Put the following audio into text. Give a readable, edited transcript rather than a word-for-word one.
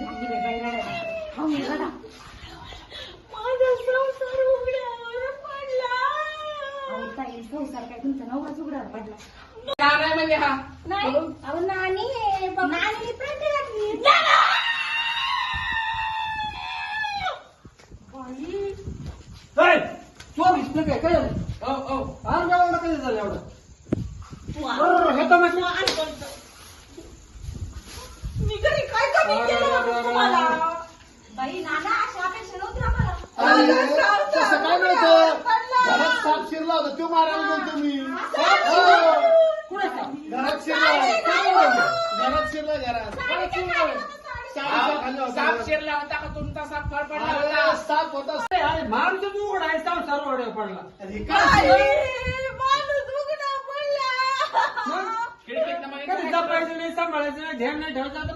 झाली बाई बाई रडायला. हो मी रडा. माझा संसार उघड्यावर पडला. अहो ताई संसार काय तुमचा नवराच उघड्यावर पडला. का नाही म्हणजे हा नाही अहो नानी आहे बघ. नानी प्रति लागली. काय चोवीस न काय काय आर गावाला कधी झालं एवढं हे तर मी घरी काय कमी केलं होतं तुम्हाला? बाई नाना अशी अपेक्षा नव्हती आम्हाला. तसं काय नव्हतं घरात साप शिरला होता तो मारायला गेलो तुम्ही घरात शिरला घरात साप शिरला होता का तुमचा साप फळ पडला होता साप होता अरे माणूस उघड आहे संसार उघड्यावर पडला माणूस उघडा पडला. कधी जपायचं नाही सांभाळायचं नाही ध्यान नाही ठेवायचं